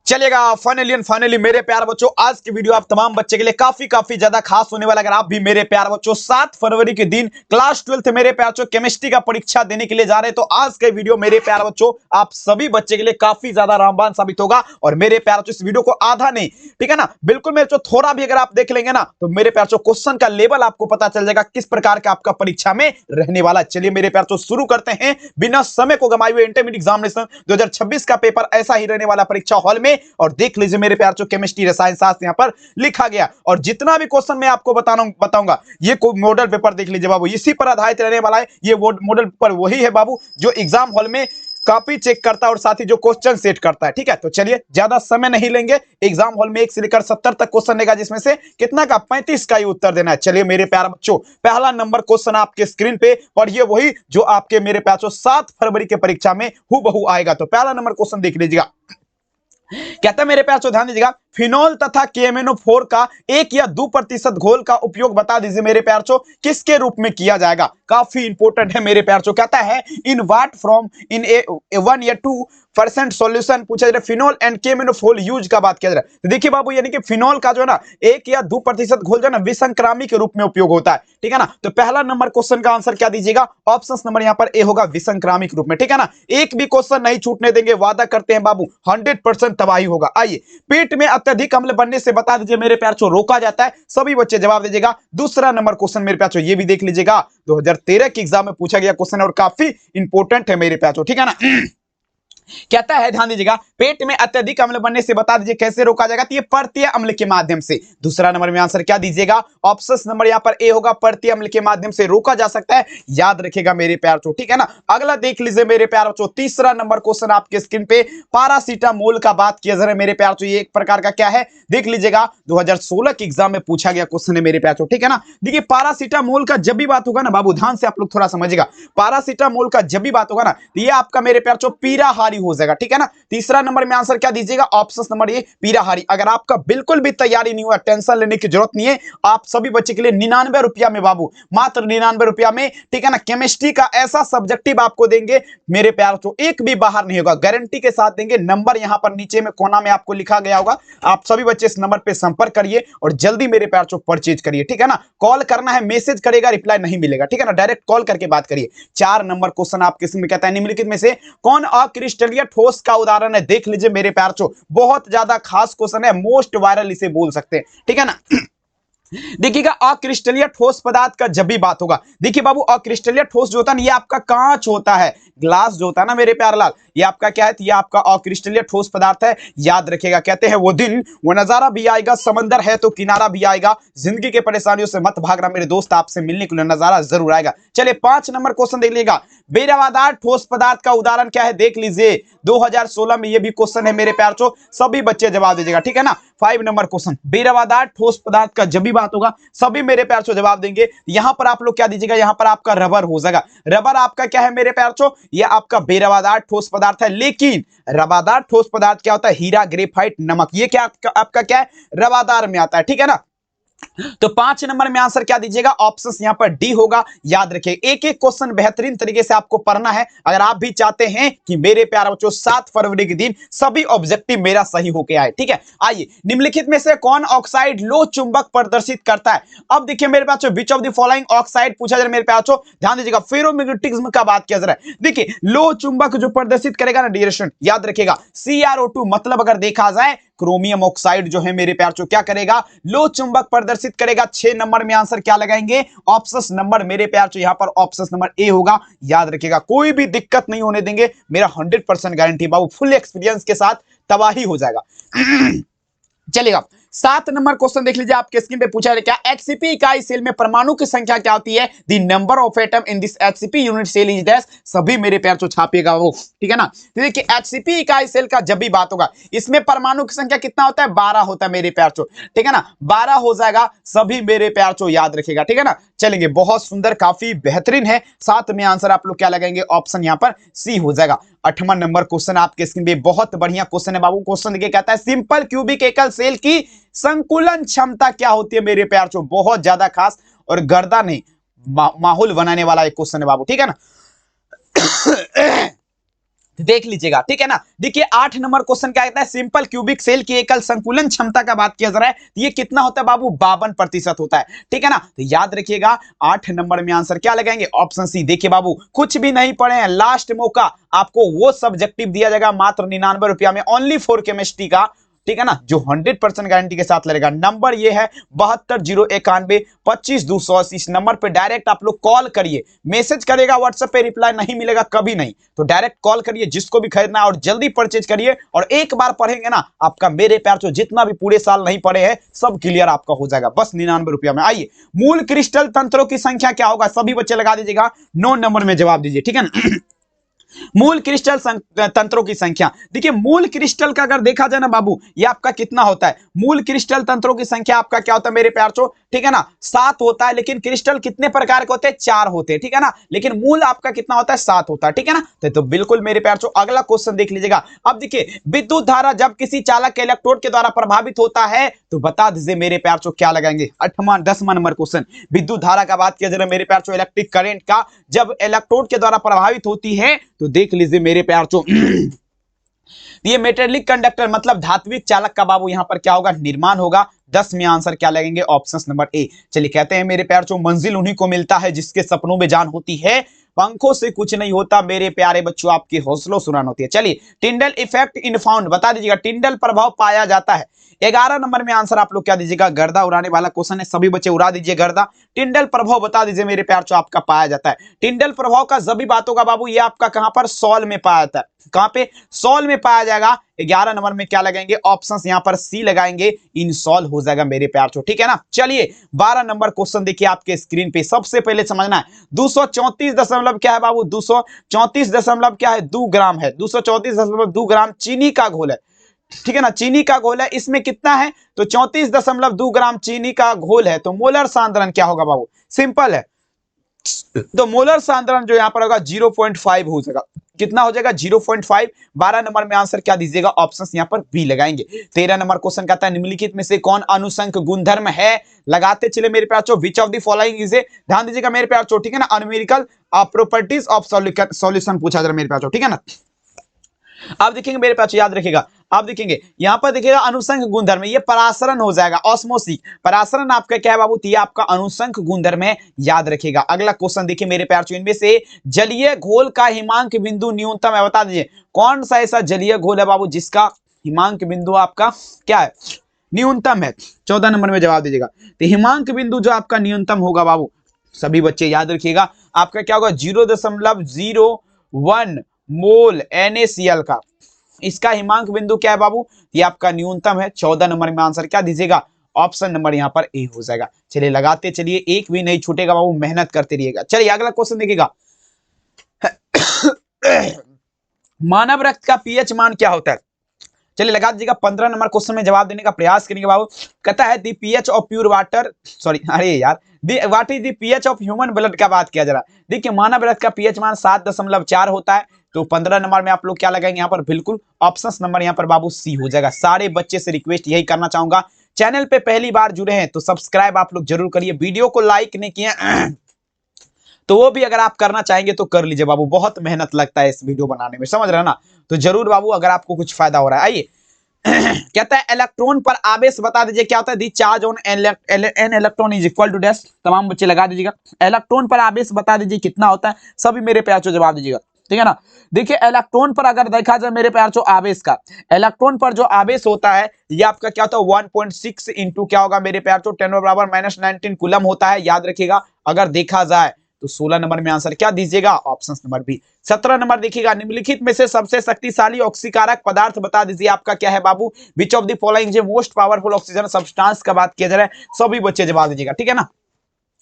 चलेगा। फाइनली मेरे प्यार बच्चों, आज की वीडियो आप तमाम बच्चे के लिए काफी ज्यादा खास होने वाला। अगर आप भी मेरे प्यार बच्चों 7 फरवरी के दिन क्लास 12th मेरे प्यार बच्चों केमिस्ट्री का परीक्षा देने के लिए जा रहे हैं, तो आज का वीडियो मेरे प्यार बच्चों आप सभी बच्चे के लिए काफी ज्यादा रामबाण साबित होगा। और मेरे प्यार बच्चों इस वीडियो को आधा नहीं, ठीक है ना, बिल्कुल मेरे बच्चों थोड़ा भी अगर आप देख लेंगे ना, तो मेरे प्यार बच्चों क्वेश्चन का लेवल आपको पता चल जाएगा किस प्रकार का आपका परीक्षा में रहने वाला। चलिए मेरे प्यार बच्चों शुरू करते हैं बिना समय को गंवाए हुए। इंटरमीडिएट एग्जामिनेशन 2026 का पेपर ऐसा ही रहने वाला परीक्षा हॉल में। और देख लीजिए मेरे प्यार जो केमिस्ट्री रसायन शास्त्र यहां पर लिखा गया, और जितना भी क्वेश्चन मैं आपको बताऊंगा ये मॉडल पेपर देख लीजिए बाबू, इसी पर आधारित रहने वाला है। ये मॉडल पेपर वही है बाबू जो एग्जाम हॉल में कॉपी चेक करता है और साथ ही जो क्वेश्चन सेट करता है, ठीक है। तो चलिए ज्यादा समय नहीं लेंगे, एग्जाम हॉल में 1 से लेकर 70 तक क्वेश्चन लेगा, जिसमें से कितना का 35 का ही उत्तर देना है। चलिए मेरे प्यार बच्चों, पहला नंबर क्वेश्चन आपके स्क्रीन पे पढ़िए, वही जो आपके मेरे प्यार बच्चों 7 फरवरी के परीक्षा में हूबहू आएगा। तो पहला नंबर क्वेश्चन देख लीजिएगा। कहता है मेरे प्यार बच्चों ध्यान दीजिएगा, फिनोल तथा KMnO4 का 1 या 2% घोल का उपयोग बता दीजिए मेरे प्यार बच्चों किसके रूप में किया जाएगा। काफी इंपोर्टेंट है मेरे प्यार बच्चों। कहता है इन व्हाट फ्रॉम इन ए 1 या 2% सॉल्यूशन पूछा जा रहा है, फिनोल एंड KMnO4 यूज का बात किया जा रहा है। तो देखिए बाबू, यानी कि फिनोल का जो है ना 1 या 2% घोल जो है ना विसंक्रामी के रूप में उपयोग होता है, ठीक है ना। तो पहला नंबर क्वेश्चन का आंसर क्या दीजिएगा, ऑप्शन नंबर यहां पर ए होगा, विसंक्रामी के रूप में, ठीक है ना। एक भी क्वेश्चन नहीं छूटने देंगे, वादा करते हैं बाबू 100% तबाही होगा। आइए, पेट में अत्यधिक अम्ल बनने से बता दीजिए मेरे प्यार बच्चों रोका जाता है। सभी बच्चे जवाब दीजिएगा। दूसरा नंबर क्वेश्चन मेरे प्यार बच्चों ये भी देख लीजिएगा, 2013 के एग्जाम में पूछा गया क्वेश्चन है और काफी इंपोर्टेंट है मेरे प्यार बच्चों, ठीक है ना। कहता है ध्यान दीजिएगा, पेट में अत्यधिक अम्ल बनने से बता दीजिए कैसे रोका जाएगा। तो ये परतीय अम्ल के माध्यम से। दूसरा नंबर में आंसर क्या दीजिएगा, ऑप्शन नंबर यहां पर ए होगा, परतीय अम्ल के माध्यम से रोका जा सकता है। याद रखिएगा मेरे प्यार बच्चों, ठीक है ना। अगला देख लीजिए मेरे प्यार बच्चों, तीसरा नंबर क्वेश्चन आपके स्क्रीन पे, पैरासीटामोल का बात किया जा रहा है मेरे प्यार बच्चों। ये एक प्रकार का क्या है देख लीजिएगा, 2016 के एग्जाम में पूछा गया क्वेश्चन है मेरे प्यार बच्चों, ठीक है ना। देखिए पैरासीटामोल का जब भी बात होगा ना बाबू, ध्यान से आप लोग थोड़ा समझिएगा, पैरासीटामोल का जब भी बात होगा ना, तो ये आपका मेरे प्यार बच्चों पीराहारी हो जाएगा, ठीक है ना। तीसरा नंबर में आंसर क्या दीजिएगा, ऑप्शन नंबर ए पीराहारी। अगर आपका बिल्कुल भी तैयारी नहीं हुआ, टेंशन लेने की जरूरत नहीं है। आप सभी बच्चे के लिए 99 रुपया में बाबू, मात्र 99 रुपया में, ठीक है ना, केमिस्ट्री का ऐसा सब्जेक्टिव आपको देंगे मेरे प्यार बच्चों, एक भी बाहर नहीं होगा, गारंटी के साथ देंगे। नंबर यहां पर नीचे में कोना में आपको लिखा गया होगा, आप सभी बच्चे इस नंबर पे संपर्क करिए और जल्दी मेरे प्यार बच्चों परचेज करिए, ठीक है ना। कॉल करना है, मैसेज करेगा, रिप्लाई नहीं मिलेगा, ठीक है ना, डायरेक्ट कॉल करके बात करिए। 4 नंबर क्वेश्चन आपके इसमें कहता है, निम्नलिखित में से कौन अक्रिस्टलीय ठोस का उदाहरण है। देख लीजिए मेरे प्यार बच्चों, बहुत ज्यादा खास क्वेश्चन है, मोस्ट वायरल इसे बोल सकते हैं, ठीक है ना। देखिएगा, अक्रिस्टलीय ठोस पदार्थ का जब भी बात होगा, देखिए बाबू अक्रिस्टलीय ठोस जो होता है ये आपका कांच होता है, ग्लास जो होता है ना मेरे प्यार लाल, ये आपका क्या है, ये आपका अक्रिस्टलीय ठोस पदार्थ है। याद रखिएगा, कहते हैं वो दिन वो नजारा भी आएगा, समंदर है तो किनारा भी आएगा, जिंदगी के परेशानियों से मत भागना मेरे दोस्त, आपसे मिलने के लिए नजारा जरूर आएगा। चलिए 5 नंबर क्वेश्चन देख लीजिएगा, बेरवादार ठोस पदार्थ का उदाहरण क्या है। देख लीजिए 2016 में ये भी क्वेश्चन है मेरे प्यार बच्चों, सभी बच्चे जवाब दीजिएगा, ठीक है ना। 5 नंबर क्वेश्चन, बेरवादार ठोस पदार्थ का जब भी बात होगा सभी मेरे प्यार बच्चों जवाब देंगे। यहां पर आप लोग क्या दीजिएगा, यहां पर आपका रबर हो जाएगा। रबर आपका क्या है मेरे प्यार बच्चों, ये आपका बेरवादार ठोस पदार्थ है। लेकिन रवादार ठोस पदार्थ क्या होता है, हीरा, ग्रेफाइट, नमक, ये क्या आपका क्या है, रवादार में आता है, ठीक है ना। तो 5 नंबर में आंसर क्या दीजिएगा, ऑप्शन यहां पर डी होगा। याद रखिए, एक एक क्वेश्चन बेहतरीन तरीके से आपको पढ़ना है अगर आप भी चाहते हैं कि मेरे प्यारे बच्चों 7 फरवरी के दिन सभी ऑब्जेक्टिव मेरा सही होके आए, ठीक है। आइए, निम्नलिखित में से कौन ऑक्साइड लो चुंबक प्रदर्शित करता है। अब देखिए मेरे बच्चों, विच ऑफ द फॉलोइंग ऑक्साइड पूछा जा रहा है मेरे प्यारे बच्चों, ध्यान दीजिएगा, फेरोमैग्नेटिज्म का बात किया जा रहा है। देखिए लो चुंबक जो प्रदर्शित करेगा ना डिरेक्शन, याद रखिएगा CrO2, मतलब अगर देखा जाए क्रोमियम ऑक्साइड जो है मेरे प्यार बच्चों क्या करेगा, लो चुंबक प्रदर्शित करेगा। 6 नंबर में आंसर क्या लगाएंगे, ऑप्शन नंबर मेरे प्यार बच्चों यहां पर ऑप्शन नंबर ए होगा। याद रखिएगा, कोई भी दिक्कत नहीं होने देंगे, मेरा 100% गारंटी बाबू, फुल एक्सपीरियंस के साथ तबाही हो जाएगा। चलेगा, 7 नंबर क्वेश्चन देख लीजिए, आपके स्क्रीन पे पूछा है क्या, HCP इकाई सेल में परमाणु की संख्या क्या होती है। The number of atom in this HCP unit cell is dash. सभी मेरे प्यार बच्चों छापिएगा वो, ठीक है ना। तो देखिए HCP इकाई सेल का जब भी बात होगा, इसमें परमाणु की संख्या कितना होता है, 12 होता है मेरे प्यार बच्चों, ठीक है ना, 12 हो जाएगा। सभी मेरे प्यार बच्चों याद रखिएगा, ठीक है ना। चलेंगे, बहुत सुंदर, काफी बेहतरीन है। 7 में आंसर आप लोग क्या लगाएंगे, ऑप्शन यहां पर सी हो जाएगा। 8वां नंबर क्वेश्चन आपके स्क्रीन पे, बहुत बढ़िया क्वेश्चन है बाबू। क्वेश्चन देखिए, कहता है सिंपल क्यूबिक एकल सेल की संकुलन क्षमता क्या होती है मेरे प्यार बच्चों। बहुत ज्यादा खास और गर्दा नहीं, माहौल बनाने वाला एक क्वेश्चन है बाबू, ठीक है ना। देख लीजिएगा, ठीक है ना। देखिए 8 नंबर क्वेश्चन क्या कहता है, सिंपल क्यूबिक सेल की एकल संकुलन क्षमता का बात किया जा रहा है, तो ये कितना होता है बाबू, 52% होता है, ठीक है ना। तो याद रखिएगा 8 नंबर में आंसर क्या लगाएंगे, ऑप्शन सी। देखिए बाबू कुछ भी नहीं पढ़े हैं, लास्ट मौका आपको वो सब्जेक्टिव दिया जाएगा मात्र 99 रुपया में, ओनली फॉर केमिस्ट्री का, ठीक है ना, जो 100% गारंटी के साथ लगेगा। नंबर ये है 720191 इस नंबर पे डायरेक्ट आप लोग कॉल करिए, मैसेज करेगा व्हाट्सएप पे, रिप्लाई नहीं मिलेगा कभी नहीं, तो डायरेक्ट कॉल करिए जिसको भी खरीदना है और जल्दी परचेज करिए। और एक बार पढ़ेंगे ना, आपका मेरे प्यार जो जितना भी पूरे साल नहीं पढ़े हैं सब क्लियर आपका हो जाएगा, बस 99 रुपया में। आइए, मूल क्रिस्टल तंत्रों की संख्या क्या होगा, सभी बच्चे लगा दीजिएगा, 9 नंबर में जवाब दीजिए, ठीक है ना। मूल क्रिस्टल तंत्रों की संख्या, देखिए मूल क्रिस्टल का अगर देखा जाए ना बाबू, ये आपका कितना होता है, मूल क्रिस्टल तंत्रों की संख्या आपका क्या होता है मेरे प्यार चो, ठीक है ना, 7 होता है। लेकिन क्रिस्टल कितने प्रकार के होते हैं, 4 होते हैं, ठीक है ना। लेकिन मूल आपका कितना होता है, 7 होता है, ठीक है ना। तो बिल्कुल मेरे प्यार चो अगला क्वेश्चन देख लीजिएगा। अब देखिए विद्युत धारा जब किसी चालक के इलेक्ट्रोड के द्वारा प्रभावित होता है, तो बता दीजिए मेरे प्यार चो क्या लगाएंगे, 8वां 10वां नंबर क्वेश्चन। विद्युत धारा का बात किया जा रहा है मेरे प्यार चो, इलेक्ट्रिक करंट का जब इलेक्ट्रोड के द्वारा प्रभावित होती है, तो देख लीजिए मेरे प्यार चो ये मेटेलिक कंडक्टर मतलब धात्विक चालक का बाबू यहां पर क्या होगा, निर्माण होगा। 10 में आंसर क्या लगेंगे, ऑप्शन नंबर ए। चलिए कहते हैं मेरे प्यार चो मंजिल उन्हीं को मिलता है जिसके सपनों में जान होती है, पंखों से कुछ नहीं होता मेरे प्यारे बच्चों, आपकी हौसलों सुरान होती है। चलिए टिंडल इफेक्ट इन फाउंड बता दीजिएगा, टिंडल प्रभाव पाया जाता है। 11 नंबर में आंसर आप लोग क्या दीजिएगा, गर्दा उड़ाने वाला क्वेश्चन है, सभी बच्चे उड़ा दीजिए गर्दा। टिंडल प्रभाव बता दीजिए मेरे प्यार चो आपका पाया जाता है। टिंडल प्रभाव का सभी बातों का बाबू ये आपका कहां पर, सॉल में पाया जाता है, कहां पे, सॉल में पाया जाएगा। 11 नंबर में क्या लगाएंगे, ऑप्शन यहां पर सी लगाएंगे, इन सॉल हो जाएगा मेरे प्यार चो, ठीक है ना। चलिए 12 नंबर क्वेश्चन देखिए आपके स्क्रीन पे, सबसे पहले समझना है 234 दशमलव क्या है बाबू, 234 दशमलव क्या है, 2 ग्राम है, 234.2 ग्राम चीनी का घोल है, ठीक है ना, चीनी का घोल है। इसमें कितना है, तो 34.2 ग्राम चीनी का घोल है, तो मोलर सांद्रण क्या होगा बाबू, सिंपल है, तो मोलर सांद्रण जो यहां पर होगा 0.5 हो जाएगा, कितना हो जाएगा 0.5। 12 नंबर में आंसर क्या दीजिएगा, ऑप्शन यहां पर बी लगाएंगे। 13 नंबर क्वेश्चन कहता है निम्नलिखित में से कौन अनुसंक गुणधर्म है, लगाते चले मेरे प्यार चो, विच ऑफ द फॉलोइंग इज ए, ध्यान दीजिएगा मेरे प्यार चो, ठीक है ना, न्यूमेरिकल प्रॉपर्टीज ऑफ सॉल्यूशन पूछा जा रहा है मेरे प्यार चो, ठीक है ना। आप देखेंगे मेरे पास याद रखेगा, आप देखेंगे यहां पर देखिएगा अनुसंक गुणधर्म, ये परासरण हो जाएगा, ऑस्मोसिस परासरण आपका क्या है बाबू, ये आपका अनुसंक गुणधर्म है, याद रखिएगा। अगला क्वेश्चन देखिए मेरे प्यार चो, इनमें से जलीय घोल का हिमांक बिंदु न्यूनतम है, बता दीजिए कौन सा ऐसा जलीय घोल है बाबू जिसका हिमांक बिंदु आपका क्या है, न्यूनतम है। 14 नंबर में जवाब दीजिएगा। तो हिमांक बिंदु जो आपका न्यूनतम होगा बाबू, सभी बच्चे याद रखिएगा, आपका क्या होगा 0.01 मोल NaCl का, इसका हिमांक बिंदु क्या है बाबू, ये आपका न्यूनतम है। 14 नंबर में आंसर क्या दीजिएगा, ऑप्शन नंबर यहां पर ए हो जाएगा। चलिए लगाते चलिए, एक भी नहीं छूटेगा बाबू, मेहनत करते रहिएगा। चलिए अगला क्वेश्चन देखिएगा मानव रक्त का पीएच मान क्या होता है, चलिए लगा दीजिएगा। 15 नंबर क्वेश्चन में जवाब देने का प्रयास करेंगे बाबू। कहता है the pH of pure water, sorry अरे यार, what is the pH of human blood का बात किया जा रहा है। देखिए मानव रक्त का पीएच मान 7.4 होता है, तो 15 नंबर में आप लोग क्या लगाएंगे यहाँ पर, बिल्कुल ऑप्शन नंबर यहाँ पर बाबू सी हो जाएगा। सारे बच्चे से रिक्वेस्ट यही करना चाहूंगा, चैनल पे पहली बार जुड़े हैं तो सब्सक्राइब आप लोग जरूर करिए, वीडियो को लाइक नहीं किए तो वो भी अगर आप करना चाहेंगे तो कर लीजिए बाबू, बहुत मेहनत लगता है इस वीडियो बनाने में, समझ रहे हैं ना, तो जरूर बाबू अगर आपको कुछ फायदा हो रहा है। आइए कहता है इलेक्ट्रॉन पर आवेश बता दीजिए क्या होता है, the charge on an electron is equal to dash, तमाम बच्चे लगा दीजिएगा। इलेक्ट्रॉन पर आवेश बता दीजिए कितना होता है, सभी मेरे प्यार चो जवाब दीजिएगा, ठीक है ना। देखिए इलेक्ट्रॉन पर अगर देखा जाए मेरे प्यार चो आवेश का, इलेक्ट्रॉन पर जो आवेश होता है ये आपका क्या होता है 1.6 इंटू क्या होगा मेरे प्यार चो 10⁻⁻19 कूलम होता है, याद रखिएगा। अगर देखा जाए तो 16 नंबर में आंसर क्या दीजिएगा, ऑप्शन नंबर बी। 17 नंबर देखिएगा, निम्नलिखित में से सबसे शक्तिशाली ऑक्सीकारक पदार्थ बता दीजिए, आपका क्या है बाबू, विच ऑफ द फॉलोइंग जे मोस्ट पावरफुल ऑक्सीजन सब्सटेंस का बात किया जा रहा है, सभी बच्चे जवाब दीजिएगा, ठीक है ना।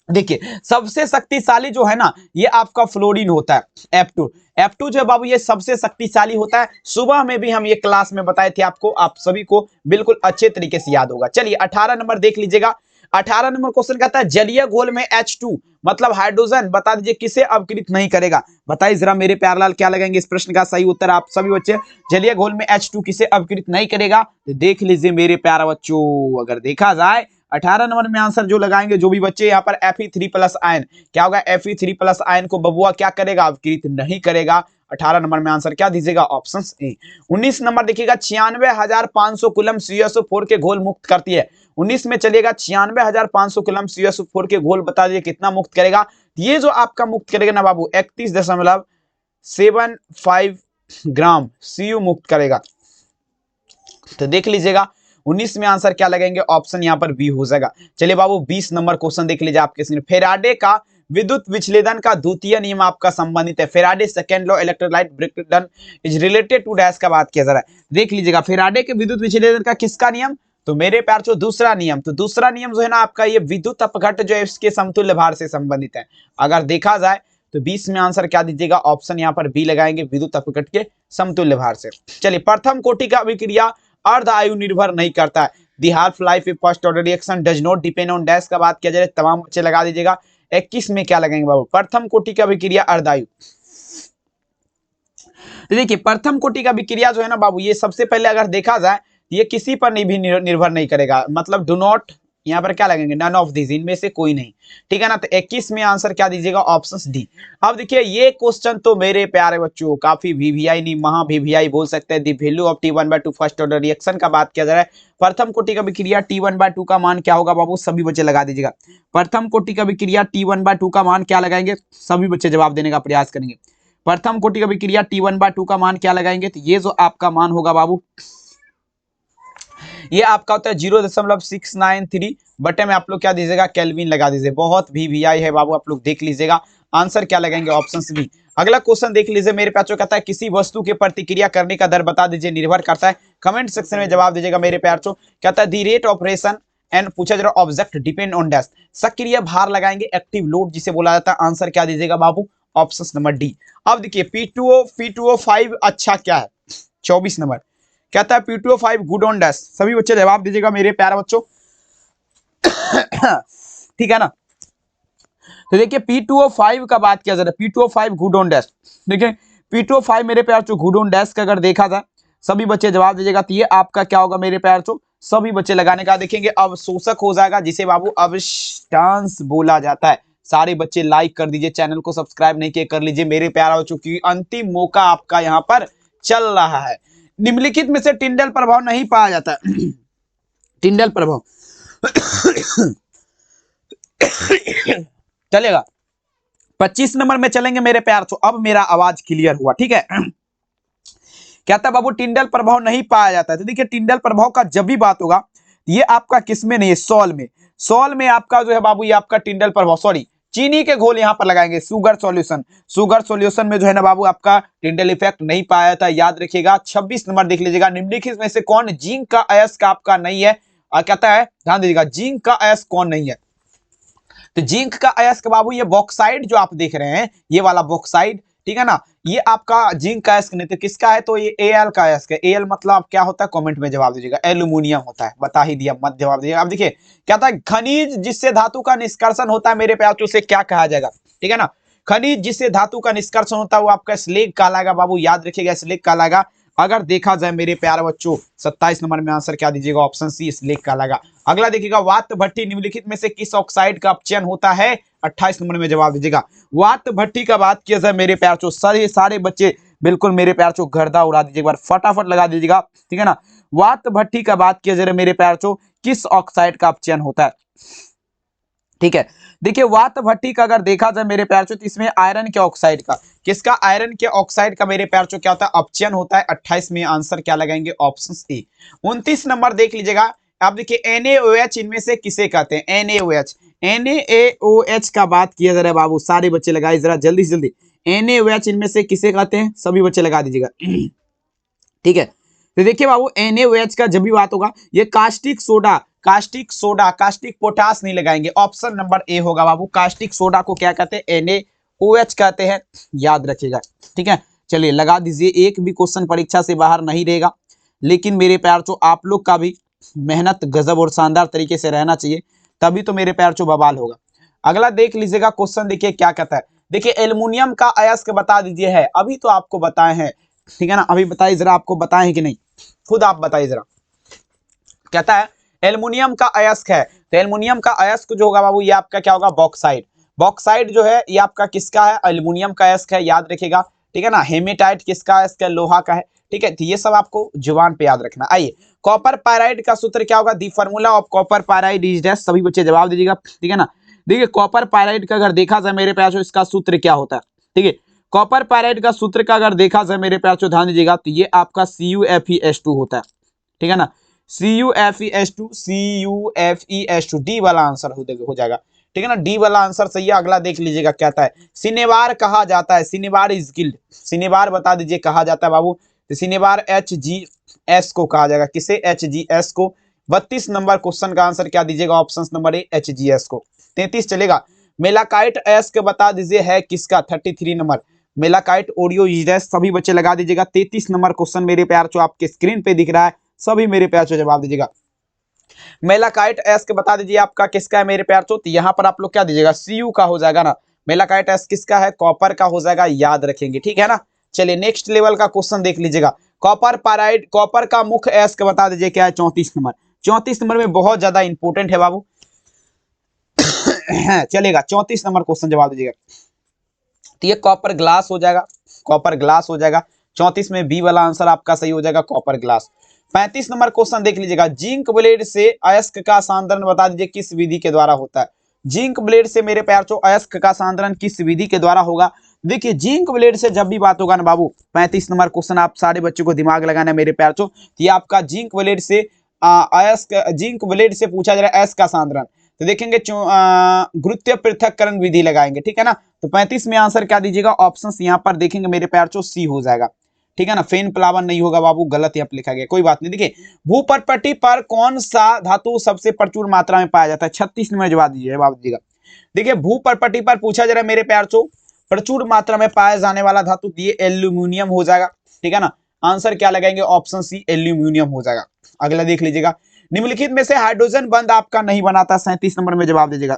देखिए सबसे शक्तिशाली जो है ना ये आपका फ्लोरीन होता है, F2 जो है बाबू ये सबसे शक्तिशाली होता है। सुबह में भी हम ये क्लास में बताए थे आपको, आप सभी को बिल्कुल अच्छे तरीके से याद होगा। चलिए 18 नंबर देख लीजिएगा। 18 नंबर क्वेश्चन कहता है जलीय घोल में H2 मतलब हाइड्रोजन बता दीजिए किसे अवकृत नहीं करेगा, बताइए जरा मेरे प्यारलाल क्या लगाएंगे इस प्रश्न का सही उत्तर। आप सभी बच्चे जलीय घोल में H2 किसे अवकृत नहीं करेगा, तो देख लीजिए मेरे प्यारे बच्चों। अगर देखा जाए 18 नंबर में आंसर जो लगाएंगे जो भी बच्चे यहाँ पर Fe3+ आयन क्या होगा, Fe3+ आयन को बबुआ क्या करेगा, अवकृत नहीं करेगा। 18 नंबर में आंसर क्या दीजिएगा ऑप्शन ए। 19 नंबर देखिएगा 96,500 कूलम CuSO4 के घोल मुक्त करती है। 19 में चलिएगा 96,500 कूलम CuSO4 के घोल बता दीजिए कितना मुक्त करेगा। ये जो आपका मुक्त करेगा ना बाबू 31.75 ग्राम Cu मुक्त करेगा। तो देख लीजिएगा 19 में आंसर क्या लगाएंगे ऑप्शन यहाँ पर बी हो जाएगा। चलिए बाबू 20 नंबर क्वेश्चन देख लीजिए आपके स्क्रीन। फेराडे का विद्युत विच्छेदन का द्वितीय नियम आपका संबंधित है। Faraday second law electrolyte breakdown is related to dash का बात किया जा रहा है। देख लीजिएगा फेराडे के विद्युत विच्छेदन का किसका नियम, तो मेरे प्यार जो दूसरा नियम। तो दूसरा नियम जो है ना आपका ये विद्युत अपघट्ट जो है इसके समतुल्य भार से संबंधित है। अगर देखा जाए तो 20 में आंसर क्या दीजिएगा ऑप्शन यहाँ पर बी लगाएंगे विद्युत अपघट्ट के समतुल्य भार से। चलिए प्रथम कोटि का अभिक्रिया अर्ध आयु निर्भर नहीं करता है। दी half life first order reaction does not depend on dash का बात किया जाए तमाम बच्चे लगा दीजिएगा। 21 में क्या लगाएंगे बाबू प्रथम कोटि का अभिक्रिया अर्धायु। देखिए प्रथम कोटि का अभिक्रिया जो है ना बाबू ये सबसे पहले अगर देखा जाए ये किसी पर नहीं भी निर्भर नहीं करेगा, मतलब डू नॉट यहाँ पर क्या लगेंगे नन ऑफ दिस, इनमें से कोई नहीं, ठीक है ना। तो 21 में आंसर क्या दीजिएगा ऑप्शन डी। अब देखिए ये क्वेश्चन तो मेरे प्यारे बच्चों काफी वीवीआई नहीं महा वीवीआई बोल सकते हैं। The value of T1/2 first order reaction का बात किया जा रहा है। प्रथम कोटि का अभिक्रिया T1/2 का मान क्या होगा बाबू, सभी बच्चे लगा दीजिएगा। प्रथम कोटि का अभिक्रिया T1/2 का मान क्या लगाएंगे, सभी बच्चे जवाब देने का प्रयास करेंगे। प्रथम कोटि का अभिक्रिया T1/2 का मान क्या लगाएंगे, तो ये जो आपका मान होगा बाबू ये आपका होता है 0.693 बटे में आप लोग क्या दीजिएगा केल्विन लगा दीजिए। बहुत वीवीआई है बाबू, आप लोग देख लीजिएगा। आंसर क्या लगाएंगे ऑप्शन बी। अगला क्वेश्चन देख लीजिए मेरे प्यार कहता है किसी वस्तु के प्रतिक्रिया करने का दर बता दीजिए, निर्भर करता है। कमेंट सेक्शन में जवाब दीजिएगा मेरे प्यार कहता है दी रेट ऑपरेशन एंड पूछा जा रहा ऑब्जेक्ट डिपेंड ऑन डैश। सक्रिय भार लगाएंगे एक्टिव लोड जिसे बोला जाता है। आंसर क्या दीजिएगा बाबू ऑप्शन नंबर डी। अब देखिए P2O5 अच्छा क्या है, 24 नंबर कहता है P2O5 गुड ऑन डैश। सभी बच्चे जवाब दीजिएगा मेरे प्यारे बच्चों ठीक है ना। तो देखिए P2O5 का बात किया जा रहा है, P2O5 गुड ऑन डैश। देखिए P2O5 मेरे प्यार चो गुड ऑन डैश का अगर देखा जाए सभी बच्चे जवाब दीजिएगा। तो ये आपका क्या होगा मेरे प्यार चो, सभी बच्चे लगाने का देखेंगे अवशोषक हो जाएगा जिसे बाबू अवस्टांस बोला जाता है। सारे बच्चे लाइक कर दीजिए, चैनल को सब्सक्राइब नहीं किए कर लीजिए मेरे प्यारा बच्चों की अंतिम मौका आपका यहाँ पर चल रहा है। निम्नलिखित में से टिंडल प्रभाव नहीं पाया जाता टिंडल प्रभाव चलेगा। 25 नंबर में चलेंगे मेरे प्यार तो अब मेरा आवाज क्लियर हुआ, ठीक है। कहता बाबू टिंडल प्रभाव नहीं पाया जाता है। तो देखिए टिंडल प्रभाव का जब भी बात होगा ये आपका किसमें नहीं है, सॉल में। सॉल में आपका जो है बाबू ये आपका टिंडल प्रभाव सॉरी चीनी के घोल यहां पर लगाएंगे शुगर सॉल्यूशन। शुगर सॉल्यूशन में जो है ना बाबू आपका टिंडल इफेक्ट नहीं पाया जाता, याद रखिएगा। 26 नंबर देख लीजिएगा निम्नलिखित में से कौन जिंक का अयस्क आपका नहीं है। कहता है ध्यान दीजिएगा जिंक का अयस्क कौन नहीं है। तो जिंक का अयस्क बाबू ये बॉक्साइड जो आप देख रहे हैं ये वाला बॉक्साइड, ठीक है ना, ये आपका जिंक का अयस्क नहीं तो किसका है, तो ये Al का अयस्क है। Al मतलब क्या होता है कमेंट में जवाब दीजिएगा। एल्यूमिनियम होता है, बता ही दिया मत जवाब दीजिएगा। अब देखिए क्या था खनिज जिससे धातु का निष्कर्षण होता है मेरे प्यार उसे क्या कहा जाएगा, ठीक है ना। खनिज जिससे धातु का निष्कर्षण होता है वो आपका स्लेग कहलाएगा बाबू, याद रखिएगा स्लेग कहलाएगा। अगर देखा जाए मेरे प्यारे बच्चों 27 नंबर में आंसर क्या दीजिएगा ऑप्शन सी स्लेग कहलाएगा। अगला देखिएगा वात भट्टी निम्नलिखित में से किस ऑक्साइड का अपचयन होता है, 28 नंबर में जवाब दीजिएगा। वात भट्टी का बात किया जाए मेरे प्यार चो सारे बच्चे बिल्कुल मेरे प्यार चो गर्दा उड़ा दीजिए, एक बार फटाफट लगा दीजिएगा, ठीक है ना। वात भट्टी का बात किया जाए मेरे प्यार चो किस ऑक्साइड का अपचयन होता है, ठीक है। देखिए वात भट्टी का अगर देखा जाए मेरे प्यार चो तो इसमें आयरन के ऑक्साइड का किसका आयरन के ऑक्साइड का मेरे प्यार चो क्या होता है अपचयन होता है। 28 में आंसर क्या लगाएंगे ऑप्शन ए। 29 नंबर देख लीजिएगा आप देखिए NaOH इनमें से किसे कहते हैं। NaOH का बात किया जा रहा है बाबू, सारे बच्चे लगाए जरा जल्दी से जल्दी। NaOH इनमें से किसे कहते हैं, सभी बच्चे लगा दीजिएगा, ठीक है। तो देखिए बाबू NaOH का जब भी बात होगा ये कास्टिक सोडा कास्टिक पोटास नहीं लगाएंगे। ऑप्शन नंबर ए होगा बाबू। कास्टिक सोडा को क्या कहते हैं, NaOH कहते हैं, याद रखिएगा, ठीक है। चलिए लगा दीजिए, एक भी क्वेश्चन परीक्षा से बाहर नहीं रहेगा, लेकिन मेरे प्यार चो आप लोग का भी मेहनत गजब और शानदार तरीके से रहना चाहिए, तभी तो मेरे प्यार चो बवाल होगा। अगला देख लीजिएगा क्वेश्चन, देखिए क्या कहता है। देखिए एल्युमिनियम का अयस्क बता दीजिए है, अभी तो आपको बताए हैं, ठीक है ना। अभी बताइए जरा आपको बताए हैं कि नहीं, खुद आप बताइए जरा। कहता है एल्युमिनियम का अयस्क है, तो एल्युमिनियम का अयस्क जो होगा बाबू ये आपका क्या होगा बॉक्साइड। बॉक्साइड जो है ये आपका किसका है, एल्युमिनियम का अयस्क है, याद रखिएगा। ठीक है ना। हेमेटाइट किसका है, इसका लोहा का है, ठीक है। तो ये सब आपको जुबान पे याद रखना। आइए, कॉपर पायराइड का सूत्र क्या होगा, the formula of copper pyrite is dash, सभी बच्चे जवाब दीजिएगा, ठीक है ना। देखिए कॉपर पायराइड का अगर देखा जाए मेरे प्यार, इसका सूत्र क्या होता है, ठीक है। कॉपर पायराइड का सूत्र का अगर देखा जाए मेरे प्यार, ध्यान दीजिएगा, तो ये आपका CuFeS2 होता है, ठीक है ना। CuFeS2, CuFeS2, डी वाला आंसर हो जाएगा, ठीक है ना। डी वाला आंसर सही है। अगला देख लीजिएगा क्या आता है, सिनेबार कहा जाता है, सिनेबार इज गिल्ड, सिनेबार बता दीजिए कहा जाता है बाबू, तो सिनेबार HGS को कहा जाएगा, किसे, HGS को। 32 नंबर क्वेश्चन का आंसर क्या दीजिएगा, ऑप्शन नंबर ए HGS को। 33 चलेगा, मेलाकाइट एस के बता दीजिए है किसका, 33 नंबर, मेलाकाइट ओडियो इजडेस, सभी बच्चे लगा दीजिएगा। 33 नंबर क्वेश्चन मेरे प्यार जो आपके स्क्रीन पे दिख रहा है, सभी मेरे प्यार जो जवाब दीजिएगा। मेलाकाइट एस के बता दीजिए आपका किसका है मेरे प्यार, तो यहाँ पर आप लोग क्या दीजिएगा, Cu का हो जाएगा ना। मेलाकाइट एस किसका है, कॉपर का हो जाएगा, याद रखेंगे, ठीक है ना। चलिए नेक्स्ट लेवल का क्वेश्चन देख लीजिएगा, कॉपर पायराइड, कॉपर का मुख्य एस के बता दीजिए क्या है, 34 नंबर। 34 नंबर में बहुत ज्यादा इंपोर्टेंट है बाबू चलेगा, 34 नंबर क्वेश्चन जवाब दीजिएगा। तो ये कॉपर ग्लास हो जाएगा, कॉपर ग्लास हो जाएगा। 34 में बी वाला आंसर आपका सही हो जाएगा, कॉपर ग्लास। 35 नंबर क्वेश्चन देख लीजिएगा, जिंक ब्लेड से अयस्क का सांद्रण बता दीजिए किस विधि के द्वारा होता है। जिंक ब्लेड से मेरे प्यार चो अयस्क का सांद्रण किस विधि के द्वारा होगा। देखिए जिंक ब्लेड से जब भी बात होगा ना बाबू, 35 नंबर क्वेश्चन आप सारे बच्चों को दिमाग लगाना है मेरे प्यार चो, ये आपका जिंक ब्लेड से अयस्क, जिंक ब्लेड से पूछा जा रहा है अयस्क का सांद्रण, तो देखेंगे गुरुत्वीय पृथक्करण विधि लगाएंगे, ठीक है ना। तो 35 में आंसर क्या दीजिएगा, ऑप्शन यहाँ पर देखेंगे मेरे प्यार चो सी हो जाएगा, ठीक है ना। फेन प्लावन नहीं होगा बाबू, गलत यहाँ पर लिखा गया, कोई बात नहीं। देखिए भूपटपटी पर कौन सा धातु सबसे प्रचुर मात्रा में पाया जाता है, 36 नंबर जवाब दीजिएगा। देखिए भूपटपटी पर पूछा जा रहा है मेरे प्यार चो प्रचुर मात्रा में पाया जाने वाला धातु, दिए एल्यूमिनियम हो जाएगा, ठीक है ना। आंसर क्या लगाएंगे, ऑप्शन सी एल्यूमिनियम हो जाएगा। अगला देख लीजिएगा, निम्नलिखित में से हाइड्रोजन बंध आपका नहीं बनाता, 37 नंबर में जवाब दीजिएगा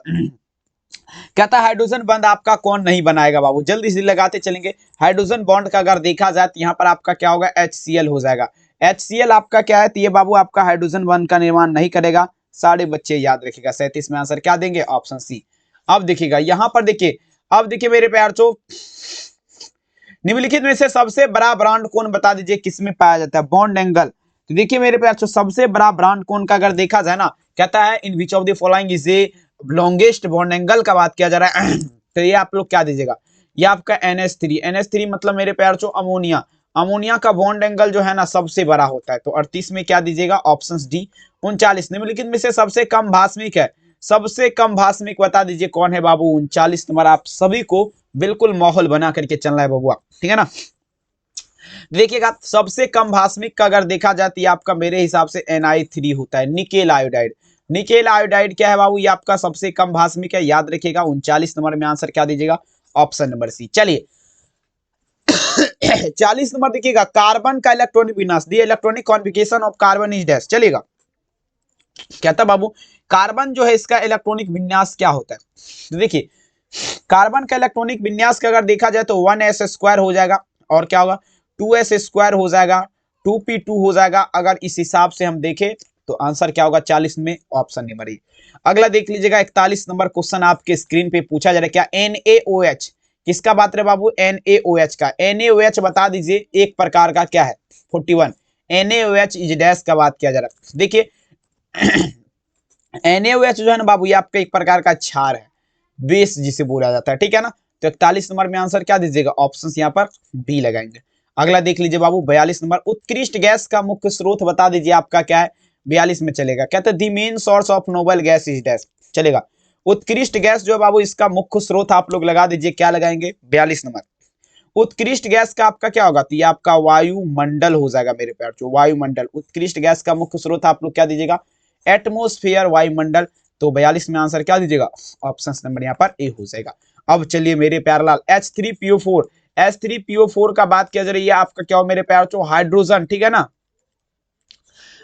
कहता है हाइड्रोजन बंध आपका कौन नहीं बनाएगा बाबू, जल्दी से लगाते चलेंगे। हाइड्रोजन बॉन्ड का अगर देखा जाए तो यहाँ पर आपका क्या होगा, HCl हो जाएगा। HCl आपका क्या है, तो ये बाबू आपका हाइड्रोजन बॉन्ड का निर्माण नहीं करेगा, सारे बच्चे याद रखिएगा। 37 में आंसर क्या देंगे, ऑप्शन सी। अब देखिएगा यहाँ पर देखिए, अब देखिए मेरे प्यार चो, निम्नलिखित में से सबसे बड़ा ब्रांड कौन बता दीजिए किसमें पाया जाता है, बॉन्ड एंगल। तो देखिए मेरे प्यार चो सबसे बड़ा ब्रांड कौन का अगर देखा जाए ना, कहता है in which of the following is a longest bond angle का बात किया जा रहा है तो ये आप लोग क्या दीजिएगा, ये आपका NH3, NH3 मतलब मेरे प्यार चो अमोनिया, अमोनिया का बॉन्ड एंगल जो है ना सबसे बड़ा होता है। तो 38 में क्या दीजिएगा, ऑप्शन डी 39। निम्नलिखित में से सबसे कम भास्मिक है, सबसे कम भास्मिक बता दीजिए कौन है बाबू, 39 नंबर। आप सभी को बिल्कुल माहौल बना करके चलना है बबुआ, ठीक है ना। देखिएगा सबसे कम भास्मिक का अगर देखा जाए तो आपका मेरे हिसाब से Ni3 होता है, निकेल आयोडाइड। निकेल आयोडाइड क्या है बाबू, ये आपका सबसे कम भास्मिक है, याद रखिएगा। 39 नंबर में आंसर क्या दीजिएगा, ऑप्शन नंबर सी। चलिए 40 नंबर देखिएगा, कार्बन का इलेक्ट्रॉनिक विन्यास, the electronic configuration of carbon is dash. चलेगा कहता बाबू कार्बन जो है इसका इलेक्ट्रॉनिक विन्यास क्या होता है, तो देखिए कार्बन का इलेक्ट्रॉनिक विन्यास का अगर देखा जाए तो 1s² हो जाएगा, और क्या होगा 2s² हो जाएगा, 2p2 हो जाएगा। अगर इस हिसाब से हम देखें तो आंसर क्या होगा 40 में, ऑप्शन नंबर ए। अगला देख लीजिएगा 41 नंबर क्वेश्चन आपके स्क्रीन पे पूछा जा रहा है, क्या NaOH किसका बात रहे बाबू, NaOH का। NaOH बता दीजिए एक प्रकार का क्या है, 41। NaOH इज डैश का बात किया जा रहा है। देखिए NaOH जो है ना बाबू, ये आपका एक प्रकार का क्षार है, बेस जिसे बोला जाता है, ठीक है ना। तो 41 नंबर में आंसर क्या दीजिएगा, ऑप्शन यहाँ पर बी लगाएंगे। अगला देख लीजिए बाबू 42 नंबर, उत्कृष्ट गैस का मुख्य स्रोत बता दीजिए आपका क्या है, 42 में चलेगा। कहते हैं the main source of noble gas is dash. चलेगा उत्कृष्ट गैस जो है बाबू इसका मुख्य स्रोत आप लोग लगा दीजिए, क्या लगाएंगे 42 नंबर। उत्कृष्ट गैस का आपका क्या होगा, तो ये आपका वायुमंडल हो जाएगा मेरे प्यार जो, वायुमंडल। उत्कृष्ट गैस का मुख्य स्रोत आप लोग क्या दीजिएगा, एटमोस्फेयर, वायुमंडल। तो 42 में आंसर क्या दीजिएगा, ऑप्शन नंबर यहाँ पर ए हो जाएगा। अब चलिए मेरे प्यार लाल H3PO4, H3PO4 का बात किया जा रही है, आपका क्या हो मेरे प्यार चो, हाइड्रोजन, ठीक है ना।